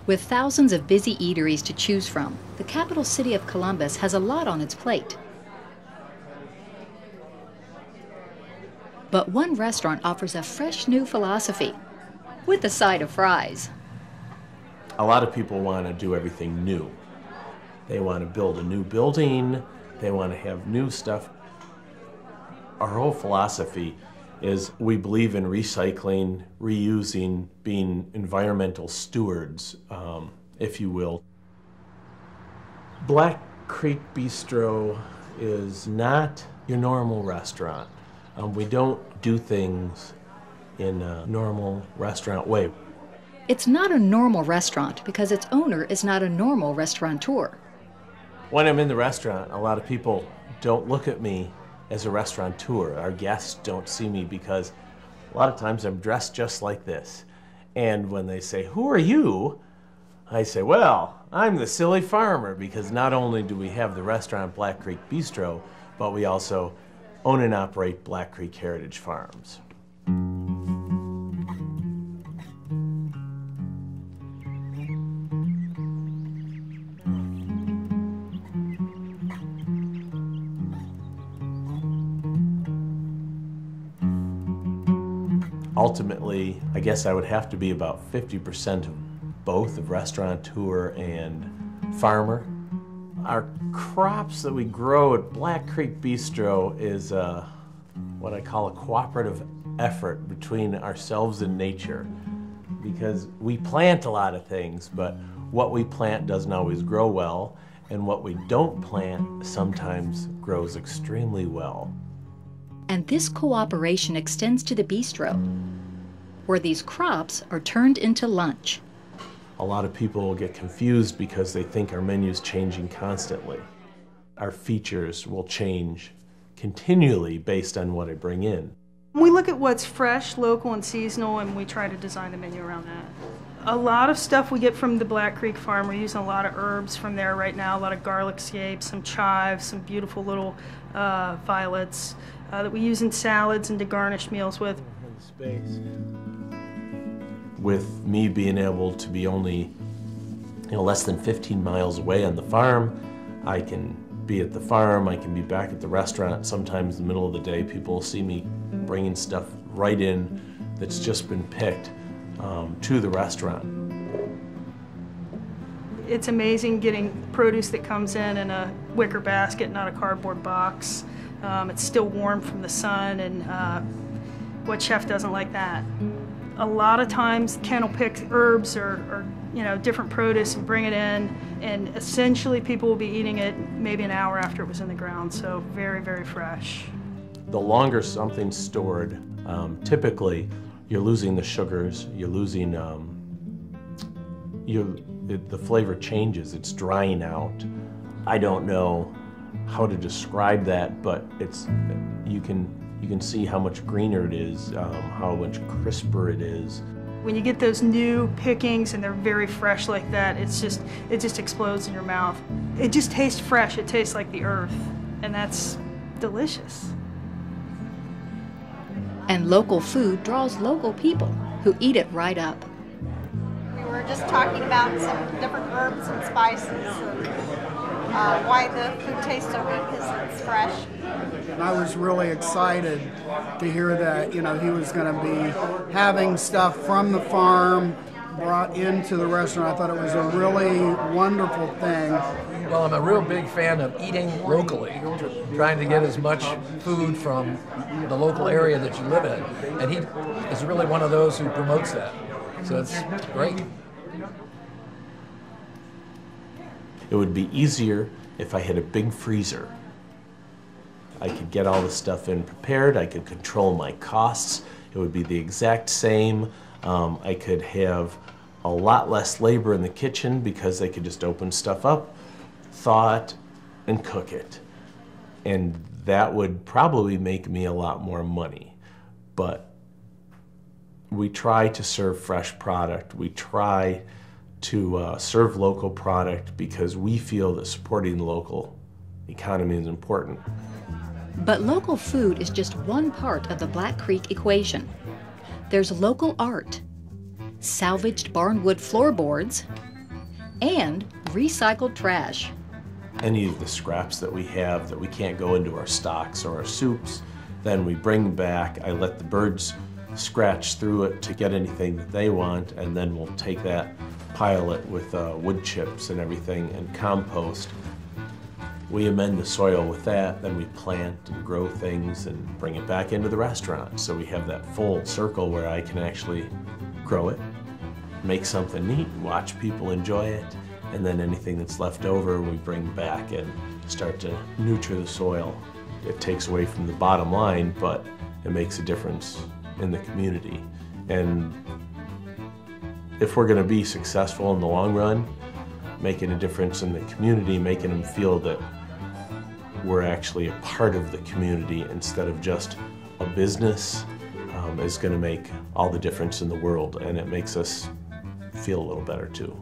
With thousands of busy eateries to choose from, the capital city of Columbus has a lot on its plate. But one restaurant offers a fresh new philosophy, with a side of fries. A lot of people want to do everything new. They want to build a new building, they want to have new stuff. Our whole philosophy is we believe in recycling, reusing, being environmental stewards, if you will. Black Creek Bistro is not your normal restaurant. We don't do things in a normal restaurant way. It's not a normal restaurant because its owner is not a normal restaurateur. When I'm in the restaurant, a lot of people don't look at me as a restaurateur. Our guests don't see me because a lot of times I'm dressed just like this. And when they say, "Who are you?" I say, "Well, I'm the silly farmer," because not only do we have the restaurant Black Creek Bistro, but we also own and operate Black Creek Heritage Farms. Ultimately, I guess I would have to be about 50% of both, of restaurateur and farmer. Our crops that we grow at Black Creek Bistro is what I call a cooperative effort between ourselves and nature, because we plant a lot of things, but what we plant doesn't always grow well, and what we don't plant sometimes grows extremely well. And this cooperation extends to the bistro, where these crops are turned into lunch. A lot of people get confused because they think our menu's changing constantly. Our features will change continually based on what I bring in. We look at what's fresh, local, and seasonal, and we try to design the menu around that. A lot of stuff we get from the Black Creek farm. We're using a lot of herbs from there right now, a lot of garlic scapes, some chives, some beautiful little violets that we use in salads and to garnish meals with. With me being able to be only less than 15 miles away on the farm, I can be at the farm, I can be back at the restaurant. Sometimes in the middle of the day, people will see me bringing stuff right in that's just been picked to the restaurant. It's amazing getting produce that comes in a wicker basket, not a cardboard box. It's still warm from the sun, and what chef doesn't like that? A lot of times Ken will pick herbs or different produce and bring it in, and essentially people will be eating it maybe an hour after it was in the ground, so very, very fresh. The longer something's stored, typically you're losing the sugars, you're losing, the flavor changes, it's drying out. I don't know how to describe that, but you can see how much greener it is, how much crisper it is. When you get those new pickings and they're very fresh like that, it just explodes in your mouth. It just tastes fresh, it tastes like the earth, and that's delicious. And local food draws local people who eat it right up. We were just talking about some different herbs and spices and why the food tastes so good because it's fresh. And I was really excited to hear that, he was going to be having stuff from the farm brought into the restaurant. I thought it was a really wonderful thing. Well, I'm a real big fan of eating locally, trying to get as much food from the local area that you live in. And he is really one of those who promotes that. So it's great. It would be easier if I had a big freezer. I could get all the stuff in prepared, I could control my costs, it would be the exact same. I could have a lot less labor in the kitchen because I could just open stuff up, thaw it, and cook it. And that would probably make me a lot more money. But we try to serve fresh product, we try to serve local product because we feel that supporting the local economy is important. But local food is just one part of the Black Creek equation. There's local art, salvaged barnwood floorboards, and recycled trash. Any of the scraps that we have that we can't go into our stocks or our soups, then we bring back. I let the birds scratch through it to get anything that they want, and then we'll take that, pile it with wood chips and everything, and compost. We amend the soil with that, then we plant and grow things and bring it back into the restaurant. So we have that full circle where I can actually grow it, make something neat, watch people enjoy it, and then anything that's left over we bring back and start to nurture the soil. It takes away from the bottom line, but it makes a difference in the community. And if we're going to be successful in the long run, making a difference in the community, making them feel that we're actually a part of the community instead of just a business, is going to make all the difference in the world, and it makes us feel a little better too.